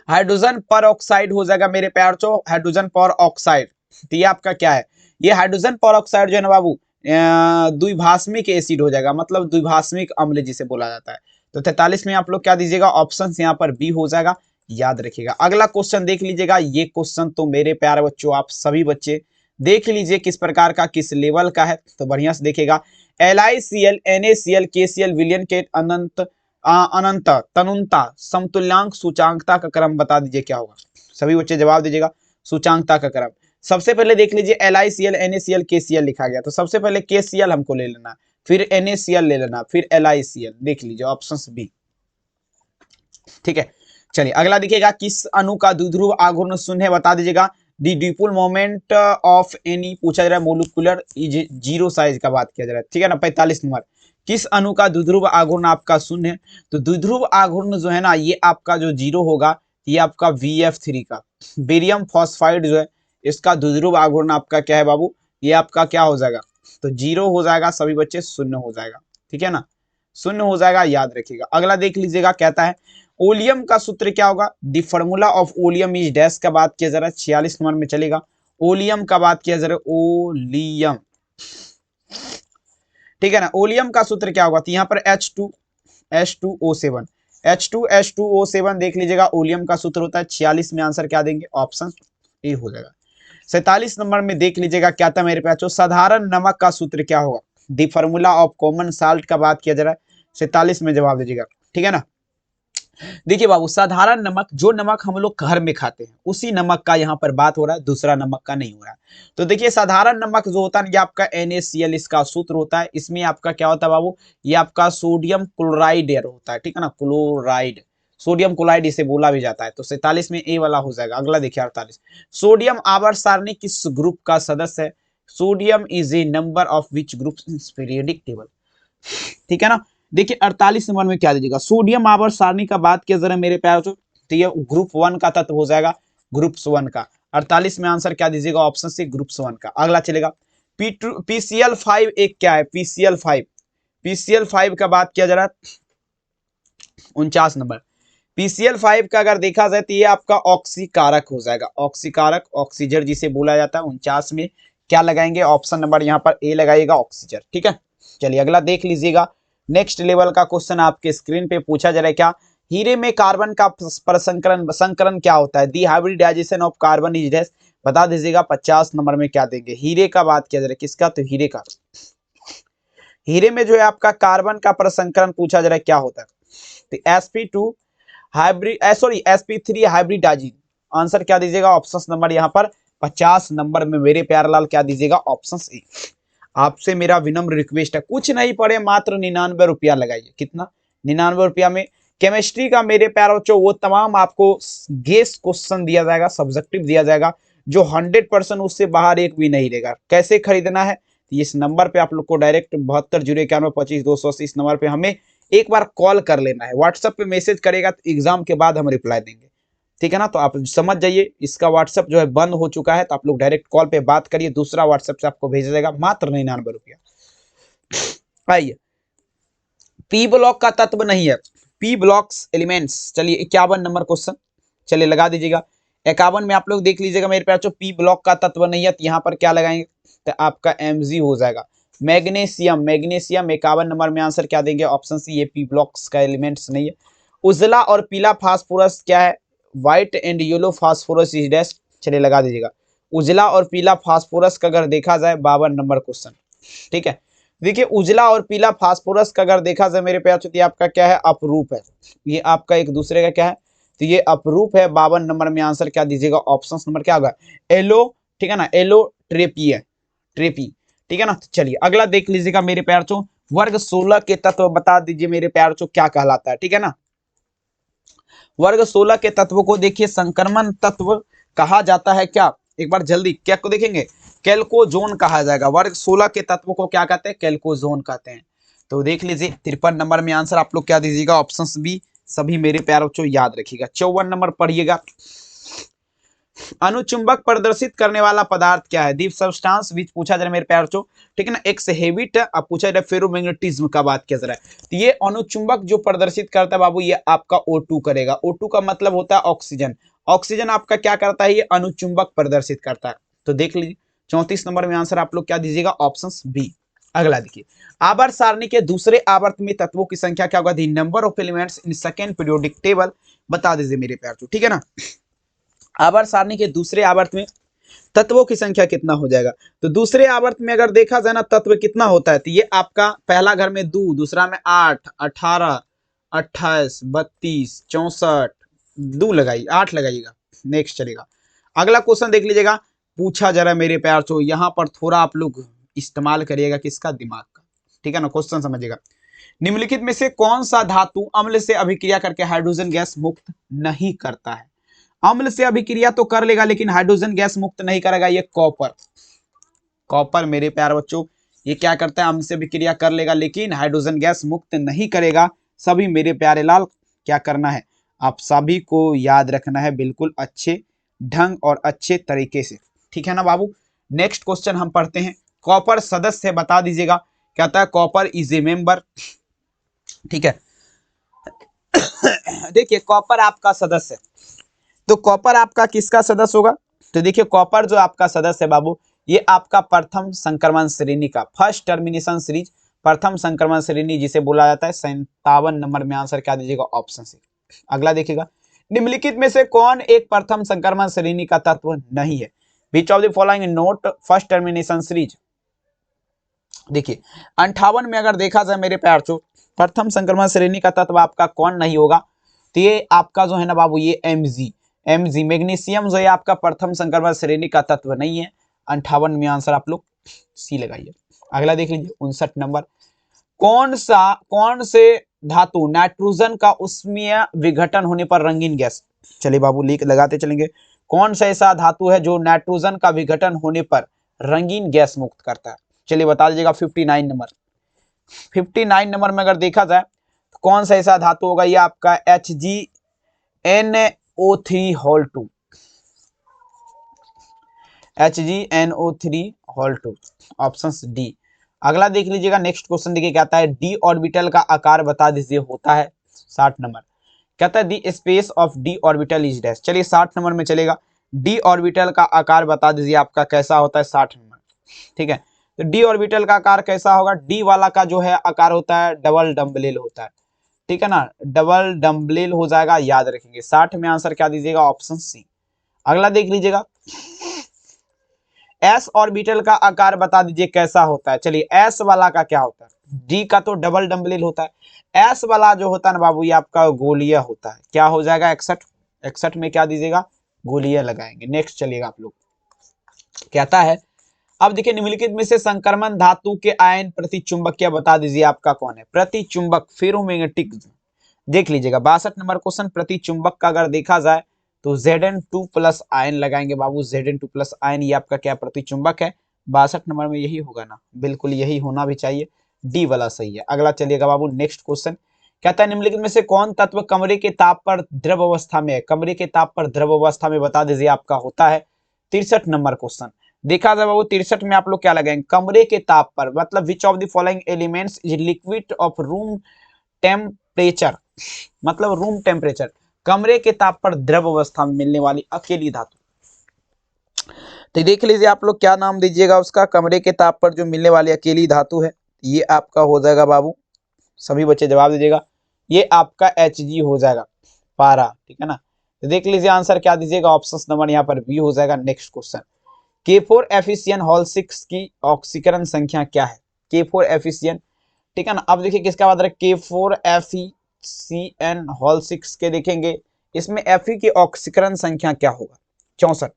हाइड्रोजन पर ऑक्साइड हो जाएगा मेरे प्यार चो, हाइड्रोजन पर ऑक्साइड। तो ये आपका क्या है, ये हाइड्रोजन पर ऑक्साइड जो है ना बाबू द्विभाषमिक एसिड हो जाएगा, मतलब द्विभाषमिक अम्ल जिसे बोला जाता है। तो 43 में आप लोग क्या दीजिएगा, ऑप्शन यहाँ पर बी हो जाएगा, याद रखिएगा। अगला क्वेश्चन देख लीजिएगा, ये क्वेश्चन तो मेरे प्यारे बच्चों आप सभी बच्चे देख लीजिए किस प्रकार का, किस लेवल का है, तो बढ़िया से देखिएगा। LiCl, NaCl, KCl विलयन के अनंत अनंत तनुनता समतुल्यांक सूचांकता का क्रम बता दीजिए क्या होगा। सभी बच्चे जवाब दीजिएगा। सूचांकता का क्रम सबसे पहले देख लीजिए LiCl, NaCl, KCl लिखा गया, तो सबसे पहले KCl हमको ले लेना, फिर NaCl ले लेना, फिर LiCl। देख लीजिए ऑप्शन बी, ठीक है। चलिए अगला देखिएगा, किस अणु का द्विध्रुव आघूर्ण शून्य है बता दीजिएगा। दी डिपोल मोमेंट ऑफ एनी पूछा जा रहा है, मोलिकुलर जीरो साइज का बात किया जा रहा है, ठीक है ना। 45 नंबर, किस अणु का द्विध्रुव आघूर्ण आपका शून्य है, तो द्विध्रुव आघूर्ण जो है ना, ये आपका जो जीरो होगा, ये आपका VF3 का बेरियम फॉस्फाइड जो है, इसका द्विध्रुव आघूर्ण आपका क्या है बाबू, ये आपका क्या हो जाएगा, तो जीरो हो जाएगा, सभी बच्चे शून्य हो जाएगा, ठीक है ना, शून्य हो जाएगा, याद रखिएगा। अगला देख लीजिएगा, कहता है ओलियम का सूत्र क्या होगा। The formula of oleum is dash का बात किया जा रहा है, 46 नंबर में चलेगा। ओलियम का बात किया जा रहा है, ओलियम, ठीक है ना। ओलियम का सूत्र क्या होगा, तो यहाँ पर H2SO7, H2SO7 देख लीजिएगा, ओलियम का सूत्र होता है। 46 में आंसर क्या देंगे, ऑप्शन ए हो जाएगा। 47 नंबर में देख लीजिएगा, क्या था मेरे पास, साधारण नमक का सूत्र क्या होगा। The formula of common salt का बात किया जा रहा है, 47 में जवाब दीजिएगा, ठीक है ना। देखिए बाबू, साधारण नमक, जो नमक हम लोग घर में खाते हैं उसी नमक का यहाँ पर बात हो रहा है, दूसरा नमक का नहीं हो रहा है। तो देखिए साधारण नमक जो होता है ये आपका NaCl इसका सूत्र होता है। इसमें आपका क्या होता है बाबू, ये आपका सोडियम क्लोराइड होता है, ठीक है ना, क्लोराइड, सोडियम क्लोराइड इसे बोला भी जाता है। तो 47 में ए वाला हो जाएगा। अगला देखिए 48, सोडियम आवर्त सारणी किस ग्रुप का सदस्य है। Sodium is a number of which group in periodic table, ठीक है ना। देखिए 48 नंबर में क्या दीजिएगा, सोडियम आवर्त सारणी का बात किया जरा मेरे प्यार, तो ये ग्रुप 1 का तत्व हो जाएगा, ग्रुप 1 का। 48 में आंसर क्या दीजिएगा, ऑप्शन सी ग्रुप 1 का। अगला चलेगा, PCl5 एक क्या है, PCl5 का बात किया जा रहा है, 49 नंबर। PCl5 का अगर देखा जाए तो ये आपका ऑक्सीकारक हो जाएगा, ऑक्सीकारक, ऑक्सीजन जिसे बोला जाता है। 49 में क्या लगाएंगे, ऑप्शन नंबर यहाँ पर ए लगाइएगा, ऑक्सीजन, ठीक है। चलिए अगला देख लीजिएगा, नेक्स्ट लेवल का क्वेश्चन आपके स्क्रीन पे पूछा जा रहा है, क्या हीरे में कार्बन का संकरण क्या होता है। The hybridisation of carbon is dash, बता दीजिएगा। 50 नंबर में क्या देंगे, हीरे का बात किया जा रहा है, किसका, तो हीरे का। हीरे में जो है आपका कार्बन का प्रसंकरण पूछा जा रहा है, क्या होता है, तो sp2 sp3 हाइब्रिडाइजिंग। आंसर क्या दीजिएगा, ऑप्शन नंबर यहाँ पर 50 नंबर में मेरे प्यारे लाल क्या दीजिएगा, ऑप्शन ए। आपसे मेरा विनम्र रिक्वेस्ट है, कुछ नहीं पड़े, मात्र 99 रुपया लगाइए। कितना, 99 रुपया में केमिस्ट्री का मेरे प्यारे बच्चों वो तमाम आपको गेस क्वेश्चन दिया जाएगा, सब्जेक्टिव दिया जाएगा, जो 100% उससे बाहर एक भी नहीं रहेगा। कैसे खरीदना है, इस नंबर पे आप लोग को डायरेक्ट 72 091 25 280 इस नंबर पे हमें एक बार कॉल कर लेना है। व्हाट्सएप पे मैसेज करेगा तो एग्जाम के बाद हम रिप्लाई देंगे, ठीक है ना। तो आप समझ जाइए, इसका व्हाट्सएप जो है बंद हो चुका है, तो आप लोग डायरेक्ट कॉल पे बात करिए, दूसरा व्हाट्सएप से आपको भेजा जाएगा, मात्र 99 रुपया। आइए, पी ब्लॉक का तत्व नहीं है, पी ब्लॉक्स एलिमेंट्स। चलिए 51 नंबर क्वेश्चन, चलिए लगा दीजिएगा। 51 में आप लोग देख लीजिएगा मेरे प्यार, पी ब्लॉक का तत्व नहीं है, तो यहाँ पर क्या लगाएंगे, तो आपका Mg हो जाएगा, मैग्नीशियम। मैग्नीशियम 51 नंबर में आंसर क्या देंगे, ऑप्शन सी, ये पी ब्लॉक्स का एलिमेंट्स नहीं है। उजला और पीला फास्फोरस क्या है, white and yellow phosphorus is dash. चलिए लगा दीजिएगा, उजला और पीला फास्फोरस का अगर देखा जाए, 52 नंबर क्वेश्चन, ठीक है। देखिए उजला और पीला फास्फोरस का अगर देखा जाए मेरे प्यार, तो आपका क्या है, अपरूप है, ये आपका एक दूसरे का क्या है, तो ये अपरूप है। 52 नंबर में आंसर क्या दीजिएगा, ऑप्शन नंबर क्या होगा, एलो, ठीक है ना, एलो ट्रेपी है, ट्रेपी, ठीक है ना। चलिए अगला देख लीजिएगा मेरे प्यार, वर्ग 16 के तत्व बता दीजिए मेरे प्यार, क्या कहलाता है, ठीक है ना। वर्ग 16 के तत्व को देखिए संक्रमण तत्व कहा जाता है, क्या, एक बार जल्दी क्या को देखेंगे, कैल्कोजोन कहा जाएगा। वर्ग 16 के तत्व को क्या कहते हैं, कैल्कोजोन कहते हैं। तो देख लीजिए 53 नंबर में आंसर आप लोग क्या दीजिएगा, ऑप्शन बी, सभी मेरे प्यारे बच्चों याद रखिएगा। 54 नंबर पढ़िएगा, अनुचुंबक प्रदर्शित करने वाला पदार्थ क्या है, दीप सब्सटेंस विच पूछा जा रहा है मेरे प्यारे बच्चों, ठीक है ना। एक्स हैबिट अब पूछा जा रहा है, फेरोमैग्नेटिज्म का बात किया जा रहा है। तो ये अनुचुंबक जो प्रदर्शित करता है बाबू, ये आपका O2 करेगा। O2 का मतलब होता है ऑक्सीजन, ऑक्सीजन आपका क्या करता है, ये अनुचुंबक प्रदर्शित करता है। तो देख लीजिए 34 नंबर में आंसर आप लोग क्या दीजिएगा, ऑप्शन बी। अगला देखिए, आवर्त सारणी के दूसरे आवर्त में तत्वों की संख्या क्या होगा, the number of elements in second periodic table, बता दीजिए मेरे प्यार, ठीक है ना। आवर्त सारणी के दूसरे आवर्त में तत्वों की संख्या कितना हो जाएगा। तो दूसरे आवर्त में अगर देखा जाए ना तत्व कितना होता है, तो ये आपका पहला घर में 2, दूसरा में 8, 18, 28, 32, 64, 2 लगाइए, 8 लगाइएगा। नेक्स्ट चलेगा। अगला क्वेश्चन देख लीजिएगा, पूछा जरा मेरे प्यार तो यहाँ पर थोड़ा आप लोग इस्तेमाल करिएगा किसका, दिमाग का, ठीक है ना। क्वेश्चन समझिएगा, निम्नलिखित में से कौन सा धातु अम्ल से अभिक्रिया करके हाइड्रोजन गैस मुक्त नहीं करता है। अम्ल से अभिक्रिया तो कर लेगा लेकिन हाइड्रोजन गैस मुक्त नहीं करेगा, ये कॉपर। कॉपर मेरे प्यार बच्चों ये क्या करता है, अम्ल से अभिक्रिया कर लेगा लेकिन हाइड्रोजन गैस मुक्त नहीं करेगा। सभी मेरे प्यारे लाल क्या करना है, आप सभी को याद रखना है बिल्कुल अच्छे ढंग और अच्छे तरीके से, ठीक है ना बाबू। नेक्स्ट क्वेश्चन हम पढ़ते हैं, कॉपर सदस्य बता दीजिएगा। कहता है कॉपर इज ए मेंबर, ठीक है। देखिए कॉपर आपका सदस्य, तो कॉपर आपका किसका सदस्य होगा, तो देखिए कॉपर जो आपका सदस्य है बाबू, ये आपका प्रथम संक्रमण श्रेणी का, फर्स्ट टर्मिनेशन सीरीज, प्रथम संक्रमण श्रेणी जिसे बोला जाता है। 57 नंबर में आंसर क्या दीजिएगा, ऑप्शन सी। अगला देखिएगा, निम्नलिखित में से कौन एक प्रथम संक्रमण श्रेणी का तत्व नहीं है। विच of the following node first termination series. देखिए 58 में अगर देखा जाए मेरे प्यार चो, प्रथम संक्रमण श्रेणी का तत्व आपका कौन नहीं होगा, तो ये आपका जो है ना बाबू, ये एमजी मैग्नीशियम जो है आपका प्रथम संक्रमण श्रेणी का तत्व नहीं है। 58 में आंसर आप लोग सी लगाइए। अगला देख लीजिए 59 नंबर, कौन से धातु नाइट्रोजन का उष्मीय विघटन होने पर रंगीन गैस, चलिए बाबू लिख लगाते चलेंगे, कौन सा ऐसा धातु है जो नाइट्रोजन का विघटन होने पर रंगीन गैस मुक्त करता है, चलिए बता दीजिएगा। 59 नंबर, 59 नंबर में अगर देखा जाए तो कौन सा ऐसा धातु होगा, ये आपका HgNO3 HgNO3 ऑप्शन डी। अगला देख लीजिएगा, नेक्स्ट क्वेश्चन देखिए कहता है डी ऑर्बिटल का आकार बता दीजिए, होता है 60 नंबर। कहता है the space of D orbital is dash, चलिए 60 नंबर में चलेगा, डी ऑर्बिटल का आकार बता दीजिए आपका कैसा होता है 60 नंबर, ठीक है। तो डी ऑर्बिटल का आकार कैसा होगा, डी वाला का जो है आकार होता है डबल डम्बेल होता है, ठीक है ना, डबल डम्बेल हो जाएगा, याद रखेंगे। 60 में आंसर क्या दीजिएगा, ऑप्शन सी। अगला देख लीजिएगा, एस ऑर्बिटल का आकार बता दीजिए कैसा होता है, चलिए एस वाला का क्या होता है, डी का तो डबल डम्बेल होता है, एस वाला जो होता है ना बाबू ये आपका गोलीय होता है, क्या हो जाएगा 61 में क्या दीजिएगा, गोलीय लगाएंगे। नेक्स्ट चलिएगा आप लोग, कहता है अब देखिए निम्नलिखित में से संक्रमण धातु के आयन प्रति चुंबकीय बता दीजिए आपका कौन है, प्रति चुंबक फेरोमैग्नेटिक, देख लीजिएगा 62 नंबर क्वेश्चन, प्रति चुंबक का अगर देखा जाए तो Zn2 प्लस आयन लगाएंगे बाबू, Zn2 प्लस आयन ये आपका क्या प्रति चुंबक है। 62 नंबर में यही होगा ना, बिल्कुल यही होना भी चाहिए, डी वाला सही है। अगला चलिएगा बाबू, नेक्स्ट क्वेश्चन कहता है निम्नलिखित में से कौन तत्व कमरे के ताप पर द्रव अवस्था में है, कमरे के ताप पर द्रव अवस्था में बता दीजिए आपका होता है 63 नंबर क्वेश्चन। देखा जाए बाबू 63 में आप लोग क्या लगाएंगे, कमरे के ताप पर, मतलब विच of the following elements is liquid of room temperature, मतलब रूम टेम्परेचर, कमरे के ताप पर द्रव अवस्था में मिलने वाली अकेली धातु। तो देख लीजिए आप लोग क्या नाम दीजिएगा उसका, कमरे के ताप पर जो मिलने वाली अकेली धातु है ये आपका हो जाएगा बाबू, सभी बच्चे जवाब दीजिएगा, ये आपका Hg हो जाएगा, पारा, ठीक है ना। तो देख लीजिए आंसर क्या दीजिएगा, ऑप्शन नंबर यहाँ पर बी हो जाएगा। नेक्स्ट क्वेश्चन, K4 एफिशियन हॉल 6 की ऑक्सीकरण संख्या क्या है, K4 एफिशियन, ठीक है ना। अब देखिए किसका बात है, K4 एफिशियन हॉल 6 के देखेंगे, इसमें Fe की ऑक्सीकरण संख्या क्या होगा, 64,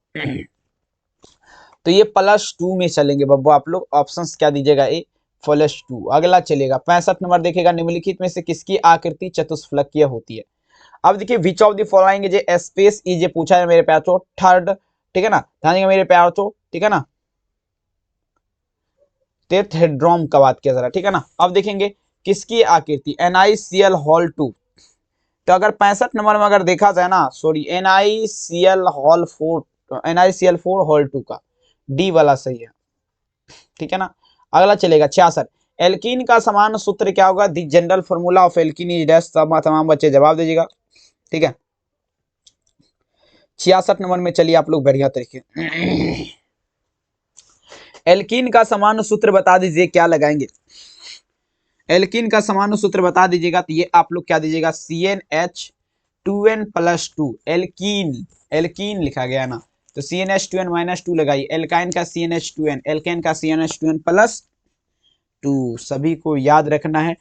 तो ये +2 में चलेंगे बब्बू आप लोग, ऑप्शंस क्या दीजिएगा, ए +2। अगला चलेगा 65 नंबर देखेगा, निम्नलिखित में से किसकी आकृति चतुष्फलकीय होती है। अब देखिए विच of the following J space is ये पूछा है मेरे प्यार तो थर्ड, ठीक है ना, ध्यान देंगे मेरे प्यार तो, ठीक है ना, टेट्राहेड्रॉन का बात किया जरा, ठीक है ना। अब देखेंगे किसकी आकृति, NaCl हॉल 2, तो अगर 65 नंबर में अगर देखा जाए ना, सॉरी NaCl हॉल 2 का डी वाला सही है, ठीक है ना। अगला चलेगा 66, एल्कीन का समान सूत्र क्या होगा, the general formula of alkene is dash, तमाम बच्चे जवाब दीजिएगा, ठीक है। 66 नंबर में चलिए आप लोग बढ़िया तरीके, एल्कीन का समान सूत्र बता दीजिए, क्या लगाएंगे, एल्कीन का समान सूत्र बता दीजिएगा, तो ये आप लोग क्या दीजिएगा, CnH2n+2, एल्कीन, एल्कीन लिखा गया ना, तो CnH2n -2 लगाइए, एल्काइन का CnH2n, एल्केन का CnH2n +2, सभी को याद रखना है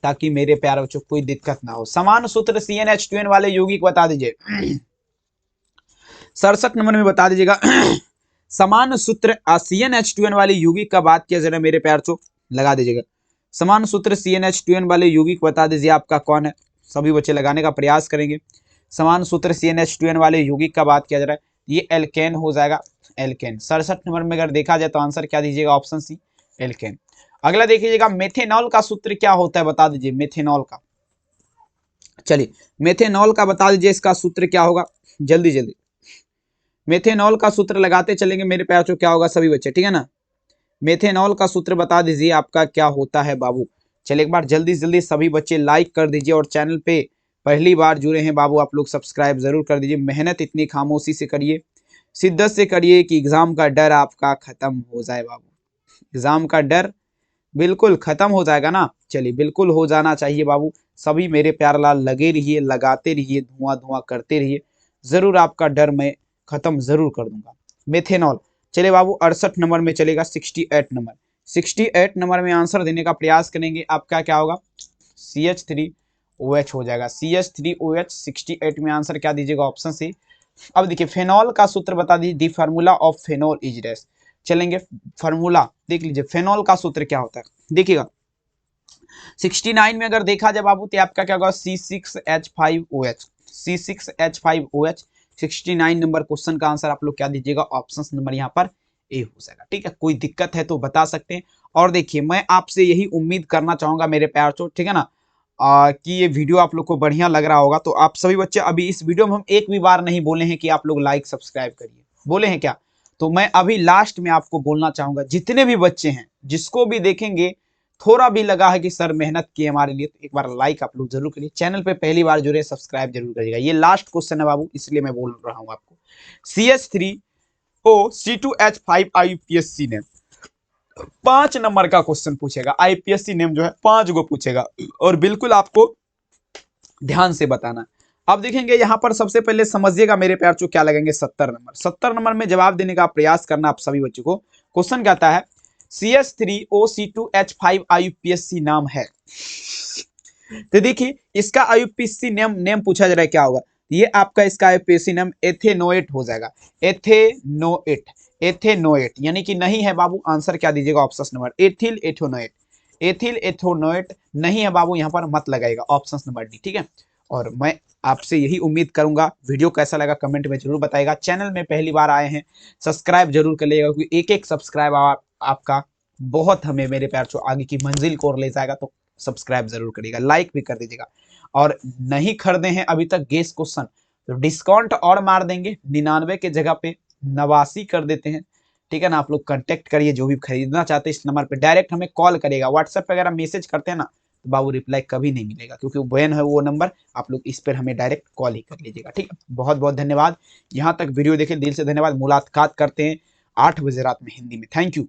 ताकि मेरे प्यारे बच्चों कोई दिक्कत ना हो। समान सूत्र CnH2n वाले यौगिक बता दीजिए। 67 नंबर में बता दीजिएगा। समान सूत्र CnH2n वाले यौगिक का बात किया, जरा मेरे प्यार बच्चों लगा दीजिएगा। समान सूत्र CnH2n वाले यौगिक बता दीजिए आपका कौन है, सभी बच्चे लगाने का प्रयास करेंगे। समान सूत्र CnH2n वाले यौगिक का बात किया जा रहा है, ये एल्केन हो जाएगा, एल्केन। 67 नंबर में अगर देखा जाए तो आंसर क्या दीजिएगा, ऑप्शन सी एल्केन। अगला देखिएगा, मेथेनॉल का सूत्र क्या होता है बता दीजिए, मेथेनॉल का। चलिए मेथेनॉल का बता दीजिए, इसका सूत्र क्या होगा, जल्दी जल्दी। मेथेनॉल का सूत्र लगाते चलेंगे मेरे प्यार बच्चों, क्या होगा सभी बच्चे, ठीक है ना। मेथेनॉल का सूत्र बता दीजिए आपका क्या होता है बाबू। चलिए एक बार जल्दी जल्दी सभी बच्चे लाइक कर दीजिए, और चैनल पे पहली बार जुड़े हैं बाबू आप लोग सब्सक्राइब जरूर कर दीजिए। मेहनत इतनी खामोशी से करिए, शिद्दत से करिए कि एग्जाम का डर आपका खत्म हो जाए बाबू। एग्जाम का डर बिल्कुल खत्म हो जाएगा ना, चलिए बिल्कुल हो जाना चाहिए बाबू। सभी मेरे प्यार लाल लगे रहिए, लगाते रहिए, धुआं धुआं करते रहिए, जरूर आपका डर मैं खत्म जरूर कर दूंगा। मेथेनॉल, चलिए बाबू 68 नंबर में चलेगा, 68 नंबर। 68 नंबर में आंसर देने का प्रयास करेंगे, आपका क्या होगा, CH3OH हो जाएगा, CH3OH। 68 में आंसर क्या दीजिएगा, ऑप्शन सी। अब देखिए फेनॉल का सूत्र बता दीजिए, the formula of phenol is dash. चलेंगे फार्मूला देख लीजिए, फेनॉल का सूत्र क्या होता है देखिएगा। 69 में अगर देखा जाए बाबू तो आपका क्या होगा, C6H5OH, C6H5OH। 69 नंबर क्वेश्चन का आंसर आप लोग क्या दीजिएगा, ऑप्शन नंबर यहाँ पर ए हो जाएगा, ठीक है। कोई दिक्कत है तो बता सकते हैं। और देखिए मैं आपसे यही उम्मीद करना चाहूंगा मेरे प्यार चो, ठीक है ना, कि ये वीडियो आप लोग को बढ़िया लग रहा होगा। तो आप सभी बच्चे, अभी इस वीडियो में हम एक भी बार नहीं बोले हैं कि आप लोग लाइक सब्सक्राइब करिए, बोले हैं क्या? तो मैं अभी लास्ट में आपको बोलना चाहूंगा, जितने भी बच्चे हैं जिसको भी देखेंगे थोड़ा भी लगा है कि सर मेहनत की हमारे लिए, तो एक बार लाइक आप लोग जरूर करिए। चैनल पे पहली बार जुड़े सब्सक्राइब जरूर करिएगा। ये लास्ट क्वेश्चन है बाबू, इसलिए मैं बोल रहा हूं आपको। CH3OC2H5 IUPAC नेम, 5 नंबर का क्वेश्चन पूछेगा। IPSC नेम जो है 5 गो पूछेगा, और बिल्कुल आपको ध्यान से बताना। अब देखेंगे यहाँ पर सबसे पहले समझिएगा मेरे प्यार चो, क्या लगेंगे 70 नंबर। 70 नंबर में जवाब देने का प्रयास करना आप सभी बच्चों को। क्वेश्चन कहता है CH3OC2H5 IUPAC नाम है। तो देखिए इसका IUPAC नेम पूछा जा रहा है, क्या होगा ये आपका, इसका IUPAC नेम एथेनोएट हो जाएगा, एथेनोएट, एथेनोएट यानी कि नहीं है बाबू। आंसर क्या दीजिएगा, option number ethyl ethanoate, ethyl ethanoate नहीं है बाबू, यहाँ पर मत लगाएगा, ऑप्शन नंबर डी, ठीक है। और मैं आपसे यही उम्मीद करूंगा। वीडियो कैसा लगा कमेंट में जरूर बताएगा। चैनल में पहली बार आए हैं सब्सक्राइब जरूर कर लीजिएगा, क्योंकि एक एक सब्सक्राइब आपका बहुत हमें मेरे प्यार चो आगे की मंजिल को ले जाएगा। तो सब्सक्राइब जरूर करिएगा, लाइक भी कर दीजिएगा। और नहीं खरीदे हैं अभी तक गेस क्वेश्चन तो डिस्काउंट और मार देंगे, 99 के जगह पे 89 कर देते हैं, ठीक है ना। आप लोग कांटेक्ट करिए, जो भी खरीदना चाहते हैं इस नंबर पे डायरेक्ट हमें कॉल करिएगा। व्हाट्सएप पे अगर आप मैसेज करते हैं ना तो बाबू रिप्लाई कभी नहीं मिलेगा, क्योंकि बैन है वो नंबर। आप लोग इस पर हमें डायरेक्ट कॉल ही कर लीजिएगा, ठीक है। बहुत बहुत धन्यवाद, यहाँ तक वीडियो देखे दिल से धन्यवाद। मुलाकात करते हैं 8 बजे रात में हिंदी में। Thank you.